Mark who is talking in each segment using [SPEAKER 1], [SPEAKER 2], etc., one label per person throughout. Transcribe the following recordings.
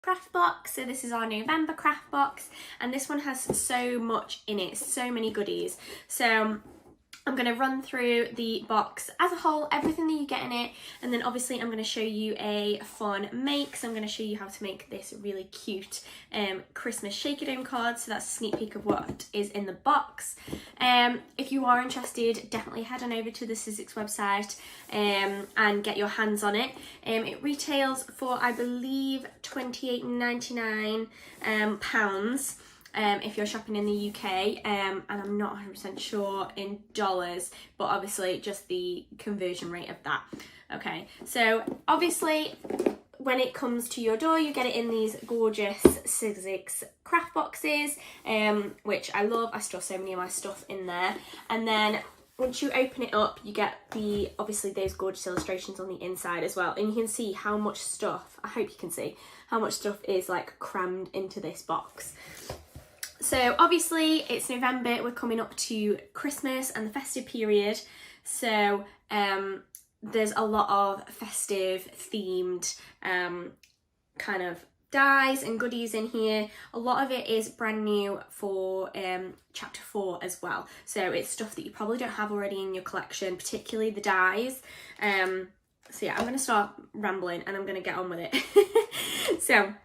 [SPEAKER 1] craft box. So this is our November craft box, and this one has so much in it, so many goodies. So I'm going to run through the box as a whole, everything that you get in it, and then obviously I'm going to show you a fun make. So I'm going to show you how to make this really cute Christmas shaker dome card. So that's a sneak peek of what is in the box. If you are interested, definitely head on over to the Sizzix website and get your hands on it. It retails for, I believe, £28.99 pounds. If you're shopping in the UK, and I'm not 100% sure in dollars, but obviously just the conversion rate of that. Okay, so obviously when it comes to your door, you get it in these gorgeous Sizzix craft boxes, which I love. I store so many of my stuff in there. And then once you open it up, you get obviously those gorgeous illustrations on the inside as well. And you can see how much stuff, I hope you can see, how much stuff is like crammed into this box. So obviously it's November, we're coming up to Christmas and the festive period, so there's a lot of festive themed kind of dies and goodies in here. A lot of it is brand new for chapter 4 as well, so it's stuff that you probably don't have already in your collection, particularly the dies. So yeah, I'm going to start rambling and I'm going to get on with it. So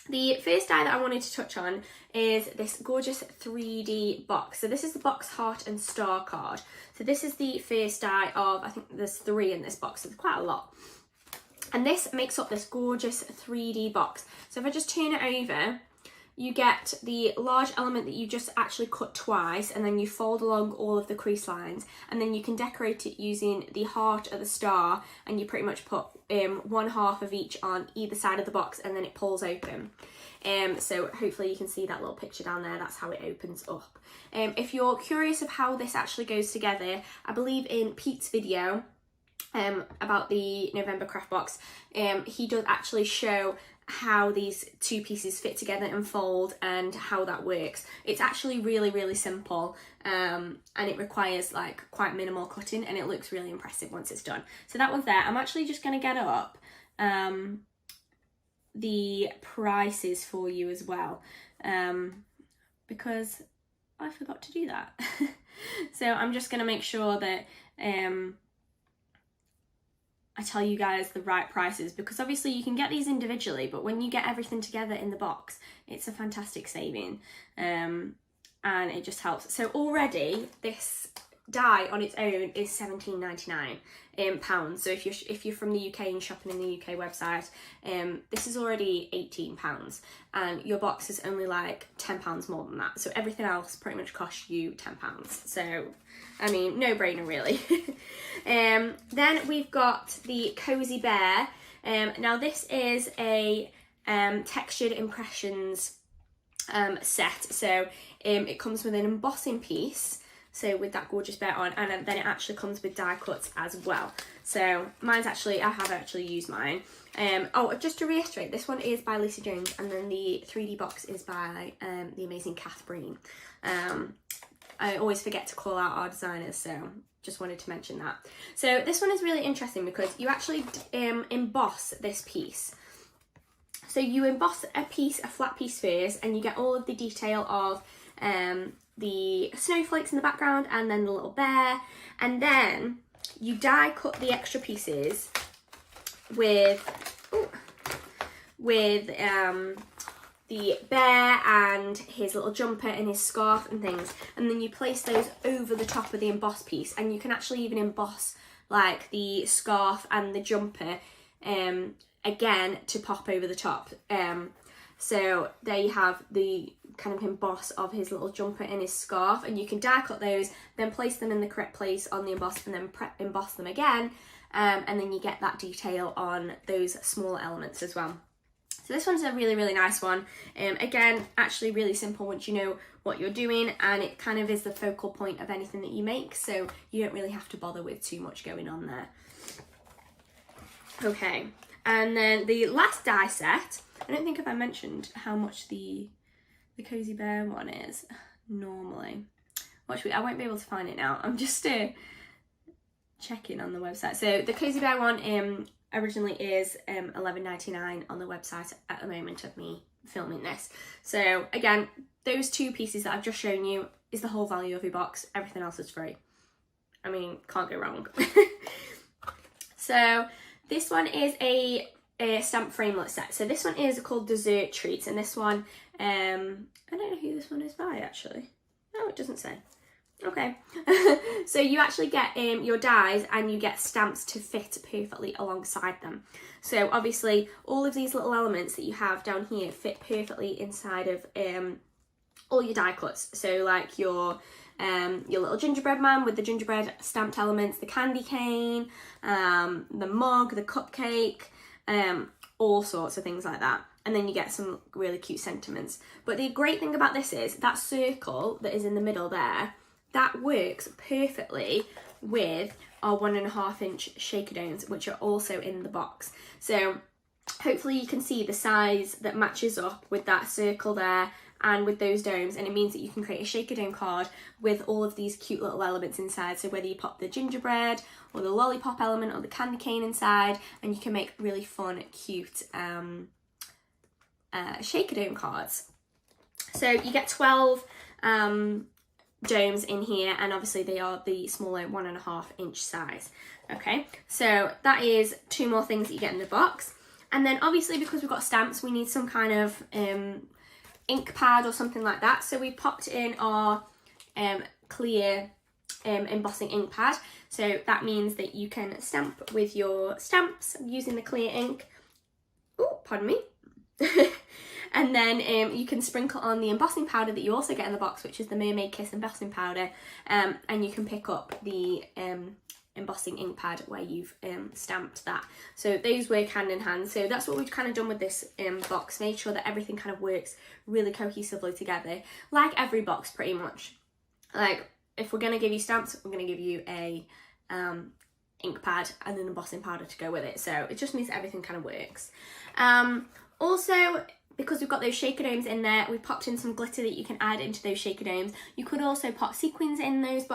[SPEAKER 1] the first die that I wanted to touch on is this gorgeous 3D box. So this is the box heart and star card. So this is the first die of, I think there's 3 in this box, so there's quite a lot. And this makes up this gorgeous 3D box. So if I just turn it over, you get the large element that you just actually cut twice, and then you fold along all of the crease lines, and then you can decorate it using the heart or the star, and you pretty much put one half of each on either side of the box, and then it pulls open. So hopefully you can see that little picture down there. That's how it opens up. If you're curious of how this actually goes together, I believe in Pete's video about the November craft box, he does actually show how these two pieces fit together and fold and how that works. It's actually really simple, and it requires like quite minimal cutting, and it looks really impressive once it's done. So that one's there. I'm actually just going to get up the prices for you as well, because I forgot to do that. So I'm just going to make sure that I tell you guys the right prices, because obviously you can get these individually, but when you get everything together in the box, it's a fantastic saving, and it just helps. So already this die on its own is £17.99 pounds. So if you're from the UK and shopping in the UK website, this is already £18, and your box is only like £10 more than that. So everything else pretty much costs you £10. So I mean, no brainer really. Then we've got the Cozy Bear. Now this is a textured impressions set. So it comes with an embossing piece, so with that gorgeous bear on, and then it actually comes with die cuts as well. So mine's actually, I have actually used mine. Oh, just to reiterate, this one is by Lisa Jones, and then the 3D box is by the amazing Kath Breen. I always forget to call out our designers, so just wanted to mention that. So this one is really interesting because you actually emboss this piece. So you emboss a flat piece first, and you get all of the detail of the snowflakes in the background, and then the little bear, and then you die cut the extra pieces with the bear and his little jumper and his scarf and things, and then you place those over the top of the embossed piece, and you can actually even emboss like the scarf and the jumper again to pop over the top. So there you have the kind of emboss of his little jumper and his scarf, and you can die cut those, then place them in the correct place on the emboss, and then emboss them again, and then you get that detail on those smaller elements as well. So this one's a really nice one. Again, actually really simple once you know what you're doing, and it kind of is the focal point of anything that you make, so you don't really have to bother with too much going on there. Okay, and then the last die set, I don't think if I mentioned how much the Cozy Bear one is normally. I won't be able to find it now. I'm just checking on the website. So the Cozy Bear one originally is $11.99 on the website at the moment of me filming this. So again, those two pieces that I've just shown you is the whole value of your box. Everything else is free. I mean, can't go wrong. So this one is a stamp framelit set. So this one is called Dessert Treats, and this one, I don't know who this one is by actually. Oh, it doesn't say. Okay. So you actually get your dies and you get stamps to fit perfectly alongside them. So obviously all of these little elements that you have down here fit perfectly inside of all your die cuts. So like your little gingerbread man with the gingerbread stamped elements, the candy cane, the mug, the cupcake, all sorts of things like that. And then you get some really cute sentiments. But the great thing about this is that circle that is in the middle there, that works perfectly with our 1.5 inch shaker domes, which are also in the box. So hopefully you can see the size that matches up with that circle there and with those domes, and it means that you can create a shaker dome card with all of these cute little elements inside. So whether you pop the gingerbread or the lollipop element or the candy cane inside, and you can make really fun, cute shaker dome cards. So you get 12 domes in here, and obviously they are the smaller 1.5 inch size. Okay, so that is 2 more things that you get in the box. And then obviously, because we've got stamps, we need some kind of ink pad or something like that. So we popped in our clear embossing ink pad. So that means that you can stamp with your stamps using the clear ink. Oh, pardon me. And then you can sprinkle on the embossing powder that you also get in the box, which is the Mermaid Kiss embossing powder, and you can pick up the embossing ink pad where you've stamped that. So those work hand in hand. So that's what we've kind of done with this box, made sure that everything kind of works really cohesively together, like every box pretty much. Like if we're going to give you stamps, we're going to give you a ink pad and an embossing powder to go with it. So it just means that everything kind of works. Also, because we've got those shaker domes in there, we've popped in some glitter that you can add into those shaker domes. You could also pop sequins in those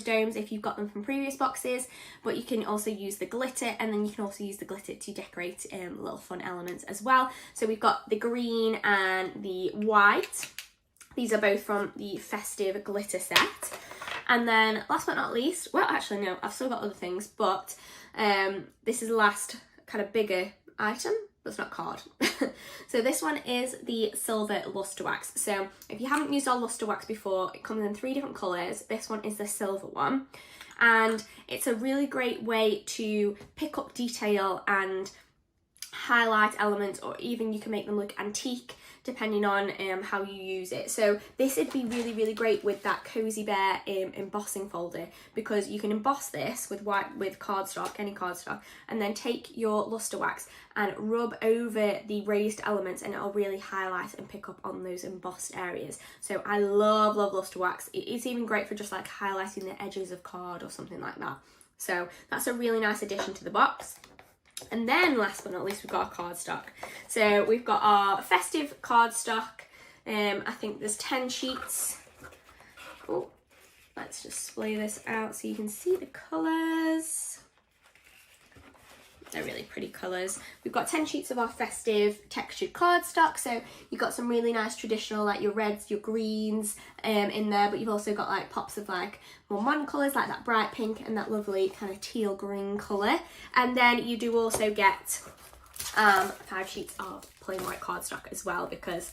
[SPEAKER 1] domes if you've got them from previous boxes, but you can also use the glitter, and then you can also use the glitter to decorate little fun elements as well. So we've got the green and the white. These are both from the Festive glitter set. And then last but not least, well actually no, I've still got other things, but this is the last kind of bigger item. That's not card. So this one is the silver luster wax. So if you haven't used our luster wax before, it comes in 3 different colours. This one is the silver one, and it's a really great way to pick up detail and highlight elements, or even you can make them look antique depending on how you use it. So this would be really, really great with that Cozy Bear embossing folder, because you can emboss this with cardstock, any cardstock, and then take your luster wax and rub over the raised elements, and it'll really highlight and pick up on those embossed areas. So I love luster wax. It's even great for just like highlighting the edges of card or something like that. So that's a really nice addition to the box. And then last but not least, we've got our cardstock. So we've got our festive cardstock. I think there's 10 sheets. Oh, let's just splay this out so you can see the colours. They're really pretty colours. We've got 10 sheets of our festive textured cardstock. So you've got some really nice traditional, like your reds, your greens in there, but you've also got like pops of like more modern colours, like that bright pink and that lovely kind of teal green colour. And then you do also get 5 sheets of plain white cardstock as well, because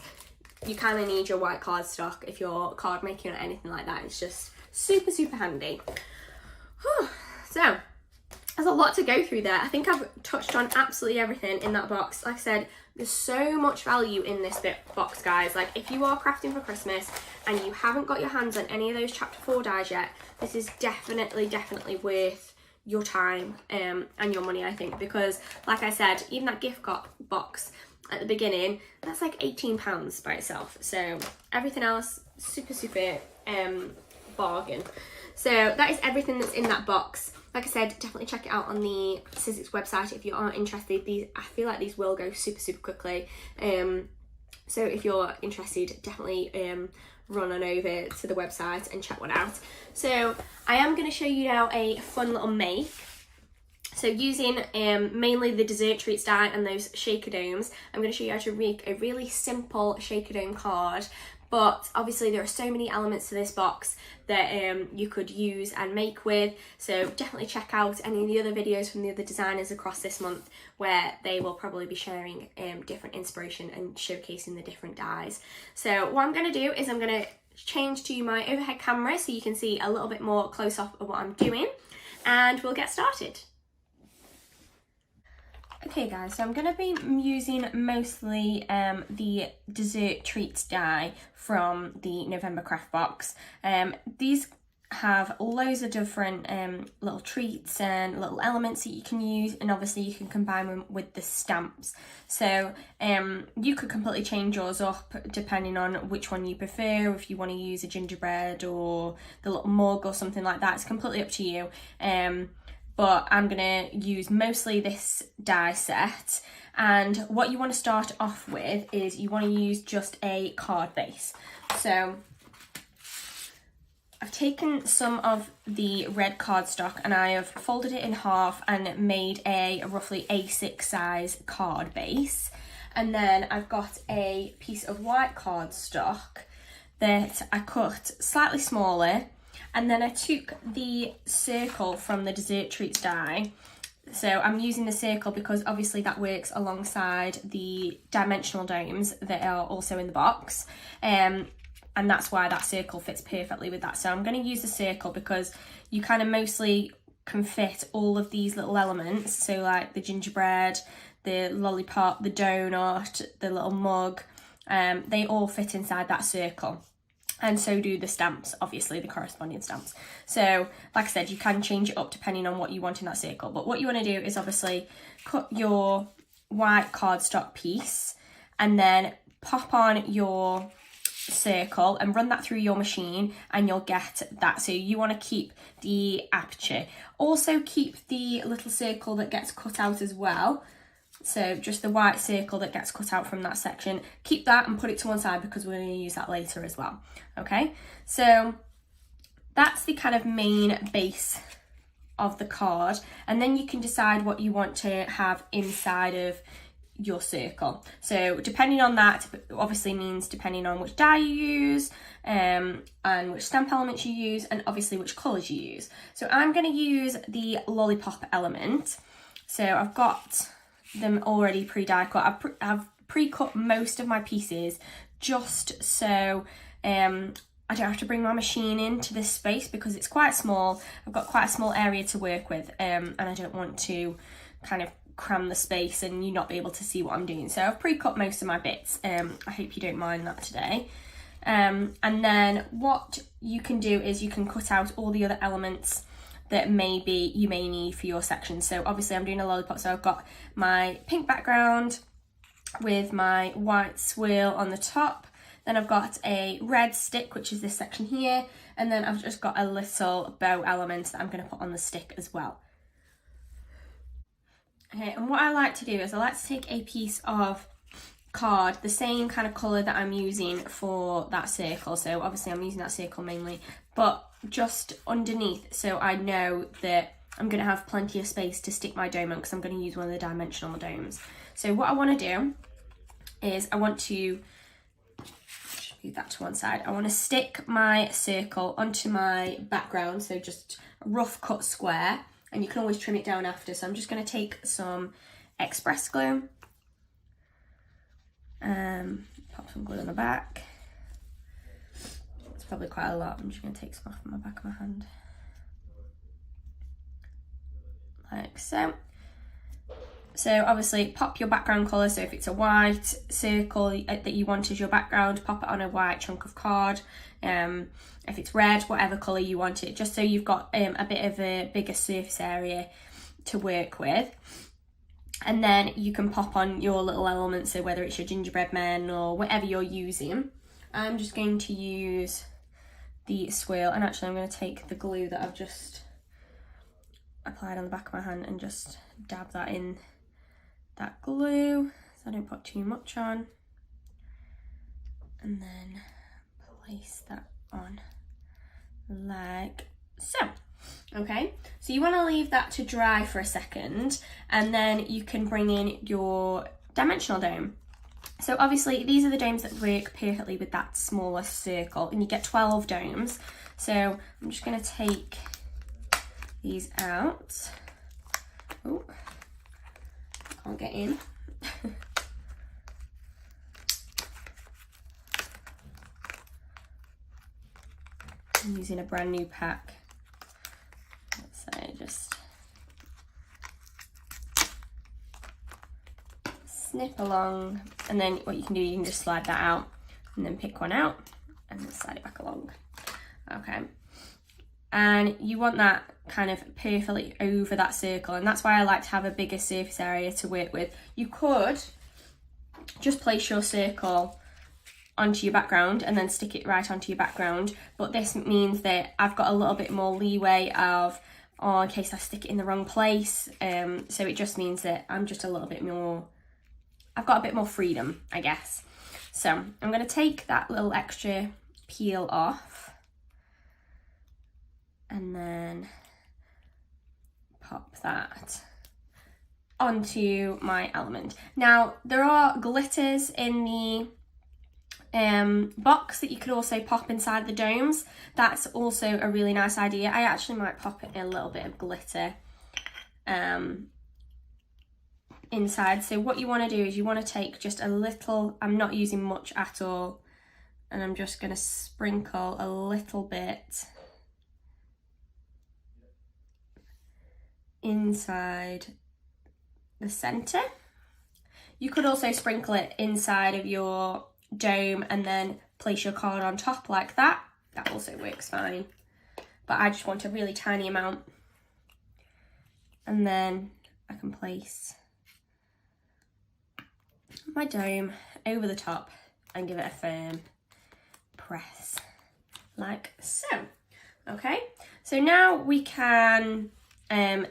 [SPEAKER 1] you kind of need your white cardstock if you're card making or anything like that. It's just super, super handy. Whew. So there's a lot to go through there. I think I've touched on absolutely everything in that box. Like I said, there's so much value in this box, guys. Like if you are crafting for Christmas and you haven't got your hands on any of those chapter 4 dies yet, this is definitely worth your time and your money, I think, because like I said, even that gift box at the beginning, that's like £18 by itself. So everything else, super bargain. So that is everything that's in that box. Like I said, definitely check it out on the Sizzix website if you are interested. I feel like these will go super quickly. So if you're interested, definitely run on over to the website and check one out. So I am going to show you now a fun little make. So using mainly the dessert treats die and those shaker domes, I'm going to show you how to make a really simple shaker dome card. But obviously there are so many elements to this box that you could use and make with. So definitely check out any of the other videos from the other designers across this month, where they will probably be sharing different inspiration and showcasing the different dies. So what I'm going to do is I'm going to change to my overhead camera so you can see a little bit more close up of what I'm doing, and we'll get started. Okay guys, so I'm going to be using mostly the dessert treats die from the November Craft Box. These have loads of different little treats and little elements that you can use, and obviously you can combine them with the stamps. So you could completely change yours up depending on which one you prefer, if you want to use a gingerbread or the little mug or something like that. It's completely up to you. But I'm going to use mostly this die set, and what you want to start off with is you want to use just a card base. So I've taken some of the red cardstock and I have folded it in half and made a roughly A6 size card base, and then I've got a piece of white cardstock that I cut slightly smaller. And then I took the circle from the dessert treats die. So I'm using the circle because obviously that works alongside the dimensional domes that are also in the box. And that's why that circle fits perfectly with that. So I'm going to use the circle because you kind of mostly can fit all of these little elements. So like the gingerbread, the lollipop, the donut, the little mug, they all fit inside that circle. And so do the stamps, obviously, the corresponding stamps. So, like I said, you can change it up depending on what you want in that circle. But what you want to do is obviously cut your white cardstock piece and then pop on your circle and run that through your machine, and you'll get that. So you want to keep the aperture. Also keep the little circle that gets cut out as well. So just the white circle that gets cut out from that section, keep that and put it to one side because we're going to use that later as well. Okay, so that's the kind of main base of the card, and then you can decide what you want to have inside of your circle. So depending on that, obviously means depending on which die you use and which stamp elements you use, and obviously which colours you use. So I'm going to use the lollipop element. So I've got them already pre-die cut. I've pre-cut most of my pieces just so I don't have to bring my machine into this space because it's quite small. I've got quite a small area to work with, and I don't want to kind of cram the space and you not be able to see what I'm doing. So I've pre-cut most of my bits. I hope you don't mind that today. And then what you can do is you can cut out all the other elements that maybe you may need for your section. So obviously I'm doing a lollipop, so I've got my pink background with my white swirl on the top. Then I've got a red stick, which is this section here, and then I've just got a little bow element that I'm going to put on the stick as well. Okay, and what I like to do is I like to take a piece of card, the same kind of colour that I'm using for that circle. So obviously I'm using that circle mainly, but just underneath, so I know that I'm going to have plenty of space to stick my dome on because I'm going to use one of the dimensional domes. So what I want to do is I want to move that to one side. I want to stick my circle onto my background, so just a rough cut square, and you can always trim it down after. So I'm just going to take some express glue, pop some glue on the back. It's probably quite a lot. I'm just going to take some off my back of my hand, like so. So obviously pop your background colour, so if it's a white circle that you want as your background, pop it on a white chunk of card. If it's red, whatever colour you want it, just so you've got a bit of a bigger surface area to work with. And then you can pop on your little elements, so whether it's your gingerbread men or whatever you're using. I'm just going to use the swirl, and actually I'm going to take the glue that I've just applied on the back of my hand and just dab that in that glue so I don't put too much on, and then place that on like so. Okay, so you want to leave that to dry for a second, and then you can bring in your dimensional dome. So obviously these are the domes that work perfectly with that smaller circle, and you get 12 domes. So I'm just going to take these out. Oh, can't get in. I'm using a brand new pack. So just snip along, and then what you can do, you can just slide that out and then pick one out and then slide it back along. Okay, and you want that kind of perfectly over that circle, and that's why I like to have a bigger surface area to work with. You could just place your circle onto your background and then stick it right onto your background, but this means that I've got a little bit more leeway of, in case I stick it in the wrong place, so it just means that I'm just a little bit more, I've got a bit more freedom, I guess. So I'm going to take that little extra peel off and then pop that onto my element. Now there are glitters in the box that you could also pop inside the domes. That's also a really nice idea. I actually might pop a little bit of glitter inside. So what you want to do is you want to take just a little, I'm not using much at all, and I'm just going to sprinkle a little bit inside the center. You could also sprinkle it inside of your dome and then place your card on top like that. That also works fine, but I just want a really tiny amount, and then I can place my dome over the top and give it a firm press like so. Okay, so now we can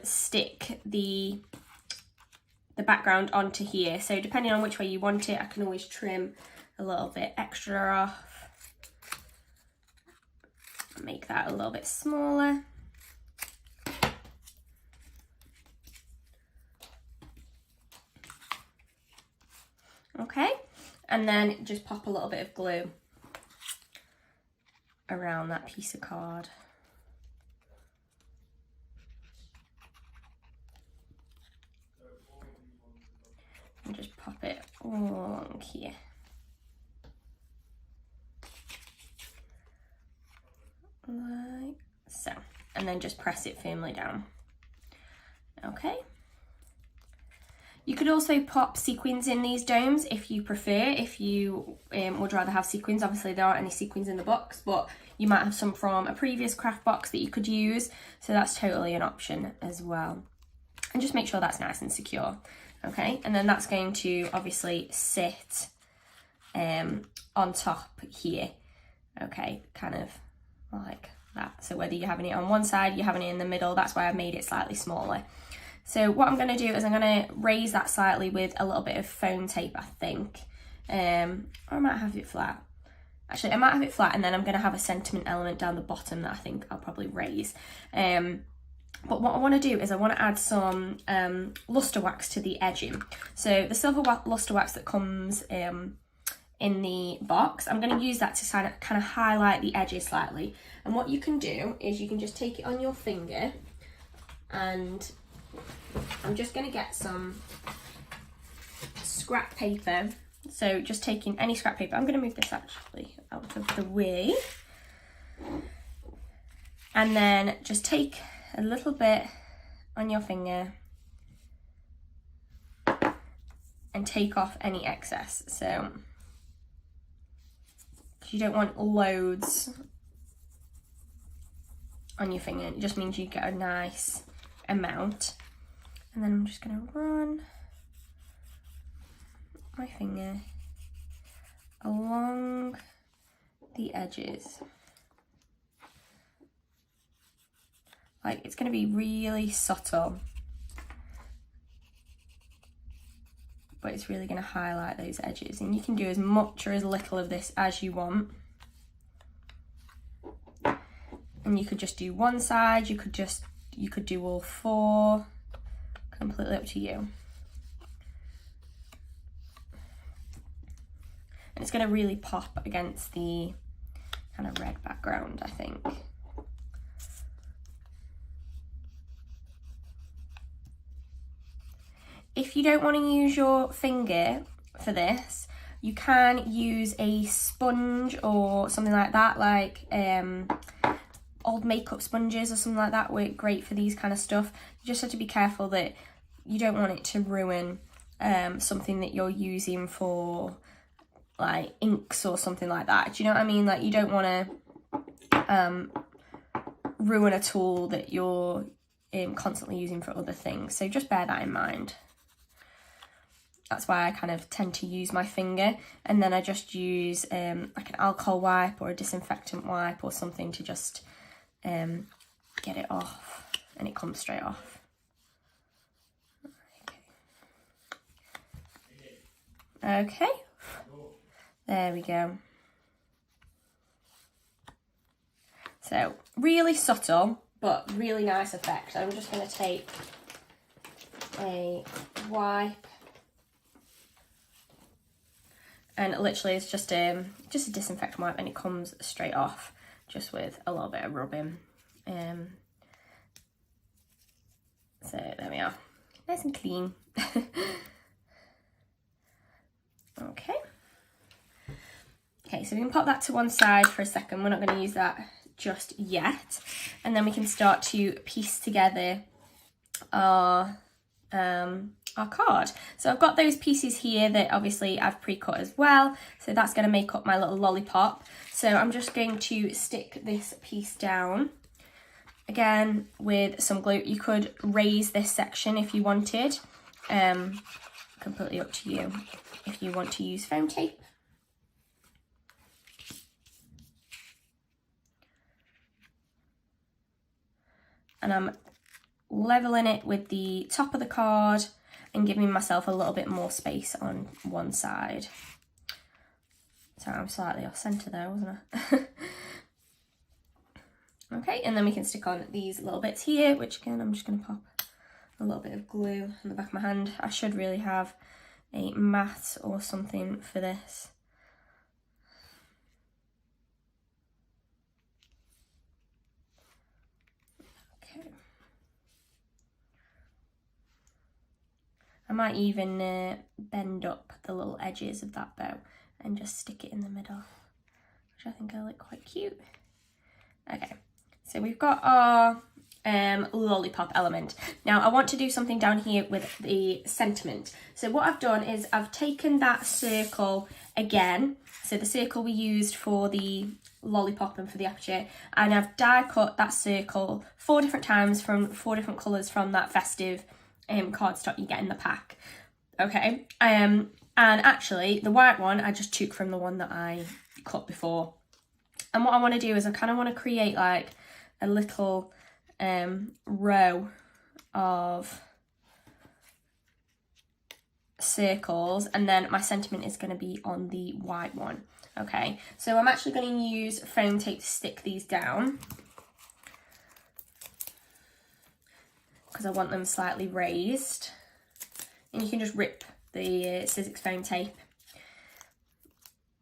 [SPEAKER 1] stick the background onto here. So depending on which way you want it, I can always trim a little bit extra off, make that a little bit smaller. Okay, and then just pop a little bit of glue around that piece of card. And just pop it all along here. Like so, and then just press it firmly down. Okay. You could also pop sequins in these domes if you prefer, if you would rather have sequins. Obviously there aren't any sequins in the box, but you might have some from a previous craft box that you could use, so that's totally an option as well. And just make sure that's nice and secure. Okay, and then that's going to obviously sit on top here. Okay, kind of like that. So whether you're having it on one side, you're having it in the middle, that's why I've made it slightly smaller. So what I'm going to do is I'm going to raise that slightly with a little bit of foam tape, I think. Or I might have it flat. Actually, I might have it flat, and then I'm going to have a sentiment element down the bottom that I think I'll probably raise. But what I want to do is I want to add some luster wax to the edging. So the silver luster wax that comes in the box, I'm going to use that to kind of highlight the edges slightly. And what you can do is you can just take it on your finger, and I'm just going to get some scrap paper. So just taking any scrap paper. I'm going to move this actually out of the way. And then just take a little bit on your finger and take off any excess. So you don't want loads on your finger. It just means you get a nice amount. And then I'm just going to run my finger along the edges. Like, it's going to be really subtle, but it's really going to highlight those edges. And you can do as much or as little of this as you want. and you could just do one side, you could do all four, completely up to you. And it's going to really pop against the kind of red background, I think. If you don't want to use your finger for this, you can use a sponge or something like that, like old makeup sponges or something like that work great for these kind of stuff. You just have to be careful that you don't want it to ruin something that you're using for like inks or something like that. Do you know what I mean? Like, you don't want to ruin a tool that you're constantly using for other things. So just bear that in mind. That's why I kind of tend to use my finger, and then I just use like an alcohol wipe or a disinfectant wipe or something to just get it off, and it comes straight off. Okay, there we go. So really subtle, but really nice effect. I'm just going to take a wipe, and literally it's just a disinfectant wipe, and it comes straight off just with a little bit of rubbing. So there we are, nice and clean. Okay, so we can pop that to one side for a second. We're not going to use that just yet, and then we can start to piece together our card. So I've got those pieces here that obviously I've pre-cut as well, so that's going to make up my little lollipop. So I'm just going to stick this piece down again with some glue. You could raise this section if you wanted, completely up to you if you want to use foam tape. And I'm leveling it with the top of the card and giving myself a little bit more space on one side. So I'm slightly off centre there, wasn't I? Okay, and then we can stick on these little bits here, which again, I'm just going to pop a little bit of glue on the back of my hand. I should really have a mat or something for this. I might even bend up the little edges of that bow and just stick it in the middle, which I think will look quite cute. Okay, so we've got our lollipop element. Now I want to do something down here with the sentiment. So what I've done is I've taken that circle again, so the circle we used for the lollipop and for the aperture, and I've die cut that circle 4 different times from 4 different colours from that festive cardstock you get in the pack. Okay, and actually the white one I just took from the one that I cut before. And what I want to do is I kind of want to create like a little row of circles, and then my sentiment is going to be on the white one. Okay, so I'm actually going to use foam tape to stick these down, because I want them slightly raised, and you can just rip the Sizzix foam tape.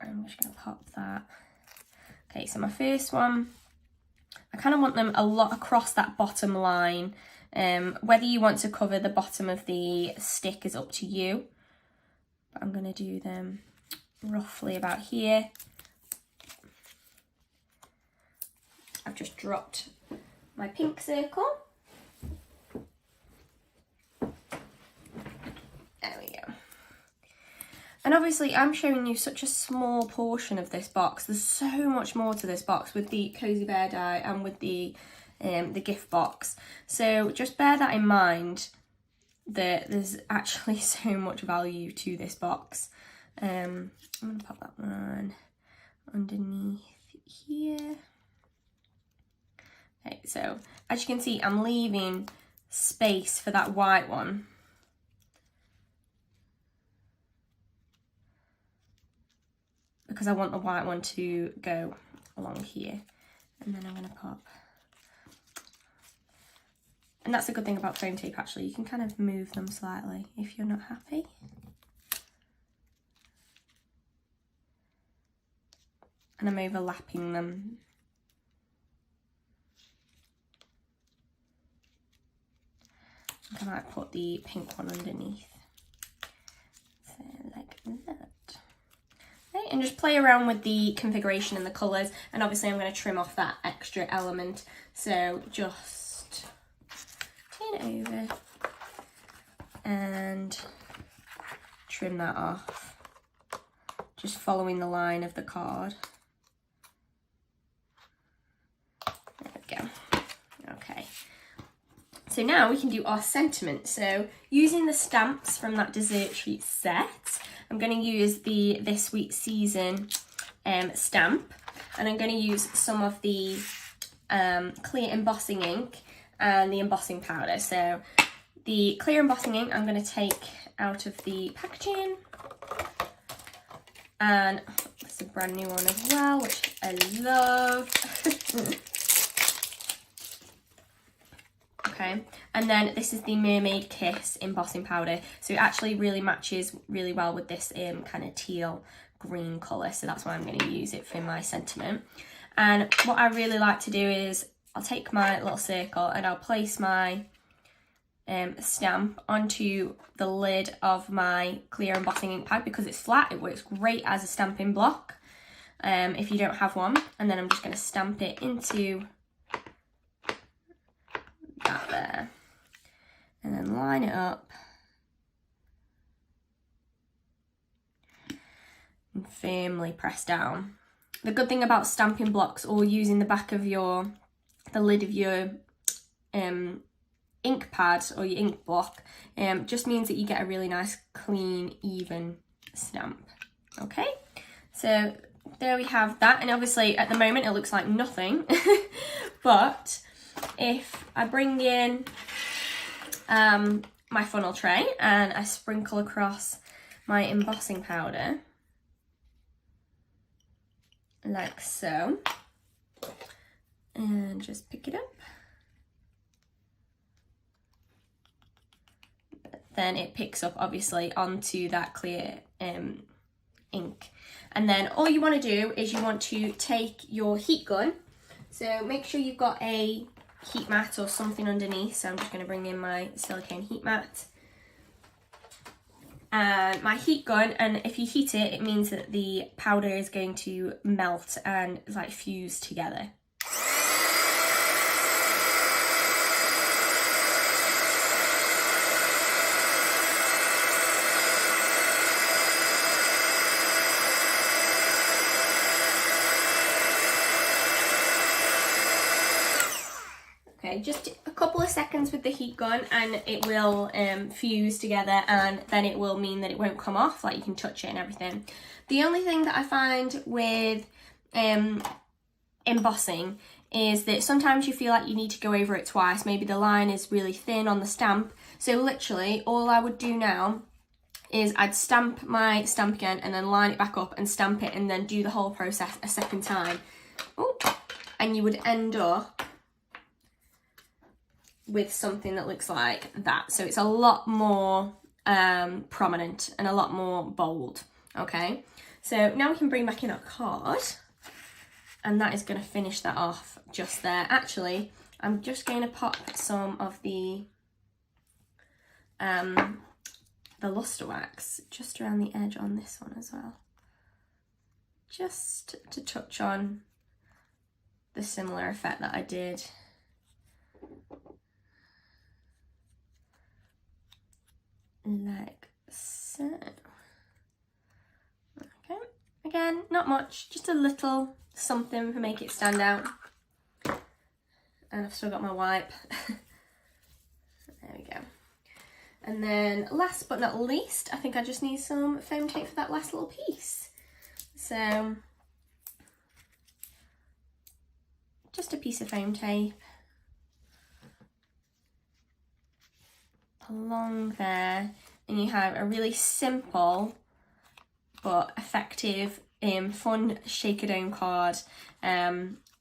[SPEAKER 1] I'm just going to pop that. Okay, so my first one, I kind of want them a lot across that bottom line. Whether you want to cover the bottom of the stick is up to you, but I'm going to do them roughly about here. I've just dropped my pink circle. There we go. And obviously I'm showing you such a small portion of this box. There's so much more to this box with the Cozy Bear die and with the gift box. So just bear that in mind, that there's actually so much value to this box. I'm going to pop that one underneath here. Okay, so as you can see, I'm leaving space for that white one. Because I want the white one to go along here. And then I'm going to pop And that's a good thing about foam tape actually, you can kind of move them slightly if you're not happy. And I'm overlapping them. I think I might put the pink one underneath. So like that. Okay, and just play around with the configuration and the colours, and obviously I'm going to trim off that extra element. So just turn it over and trim that off. Just following the line of the card. There we go. Okay. So now we can do our sentiment. So using the stamps from that dessert treat set, I'm going to use the This Week Season stamp, and I'm going to use some of the clear embossing ink and the embossing powder. So the clear embossing ink I'm going to take out of the packaging, and it's a brand new one as well, which I love. Okay, and then this is the Mermaid Kiss embossing powder, so it actually really matches really well with this kind of teal green colour, so that's why I'm going to use it for my sentiment. And what I really like to do is I'll take my little circle and I'll place my stamp onto the lid of my clear embossing ink pad. Because it's flat, it works great as a stamping block if you don't have one. And then I'm just going to stamp it into that there, and then line it up and firmly press down. The good thing about stamping blocks or using the back of the lid of your ink pad or your ink block just means that you get a really nice clean even stamp. Okay, so there we have that, and obviously at the moment it looks like nothing but if I bring in my funnel tray and I sprinkle across my embossing powder like so, and just pick it up, then it picks up obviously onto that clear ink. And then all you want to do is you want to take your heat gun, so make sure you've got a heat mat or something underneath. So I'm just going to bring in my silicone heat mat and my heat gun, and if you heat it, it means that the powder is going to melt and like fuse together. Okay, just a couple of seconds with the heat gun and it will fuse together, and then it will mean that it won't come off, like you can touch it and everything. The only thing that I find with embossing is that sometimes you feel like you need to go over it twice. Maybe the line is really thin on the stamp. So literally all I would do now is I'd stamp my stamp again and then line it back up and stamp it, and then do the whole process a second time. Ooh. And you would end up with something that looks like that. So it's a lot more prominent and a lot more bold. Okay, so now we can bring back in our card, and that is going to finish that off just there. Actually, I'm just going to pop some of the luster wax just around the edge on this one as well, just to touch on the similar effect that I did like so. Okay, again, not much, just a little something to make it stand out. And I've still got my wipe. There we go. And then last but not least, I think I just need some foam tape for that last little piece. So just a piece of foam tape along there, and you have a really simple but effective fun shaker dome card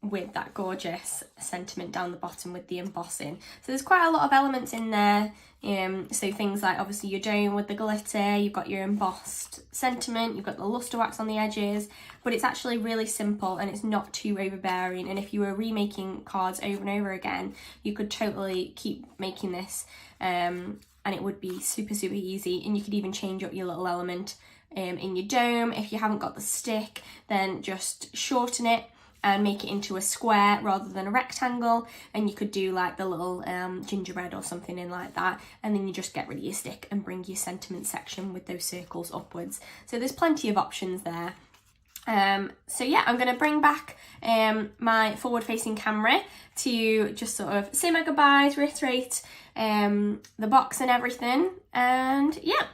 [SPEAKER 1] with that gorgeous sentiment down the bottom with the embossing. So there's quite a lot of elements in there. So things like obviously your dome with the glitter, you've got your embossed sentiment, you've got the luster wax on the edges, but it's actually really simple and it's not too overbearing. And if you were remaking cards over and over again, you could totally keep making this and it would be super easy. And you could even change up your little element in your dome. If you haven't got the stick, then just shorten it and make it into a square rather than a rectangle, and you could do like the little gingerbread or something in like that, and then you just get rid of your stick and bring your sentiment section with those circles upwards. So there's plenty of options there. So yeah, I'm going to bring back my forward facing camera to just sort of say my goodbyes, reiterate the box and everything, and yeah.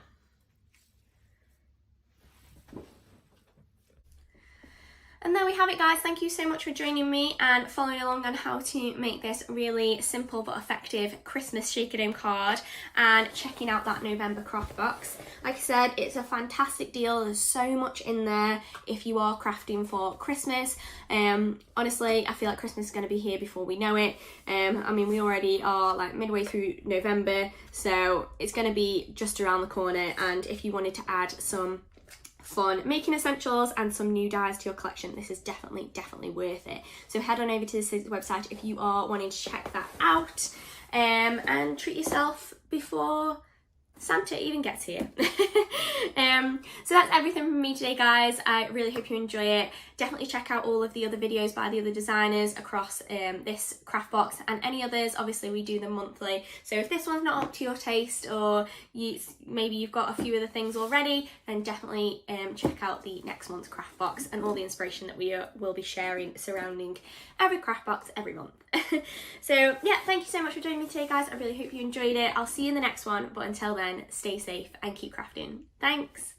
[SPEAKER 1] And there we have it, guys. Thank you so much for joining me and following along on how to make this really simple but effective Christmas shaker dome card and checking out that November craft box. Like I said, it's a fantastic deal. There's so much in there if you are crafting for Christmas. Honestly, I feel like Christmas is going to be here before we know it. I mean, we already are like midway through November, so it's going to be just around the corner. And if you wanted to add some fun making essentials and some new dies to your collection, this is definitely worth it. So head on over to the Sizzix website if you are wanting to check that out, and treat yourself before Santa even gets here. So that's everything from me today, guys. I really hope you enjoy it. Definitely check out all of the other videos by the other designers across this craft box and any others. Obviously we do them monthly, so if this one's not up to your taste, or maybe you've got a few other things already, then definitely check out the next month's craft box and all the inspiration that we will be sharing surrounding every craft box every month. So yeah, thank you so much for joining me today, guys. I really hope you enjoyed it. I'll see you in the next one, but until then, stay safe and keep crafting. Thanks.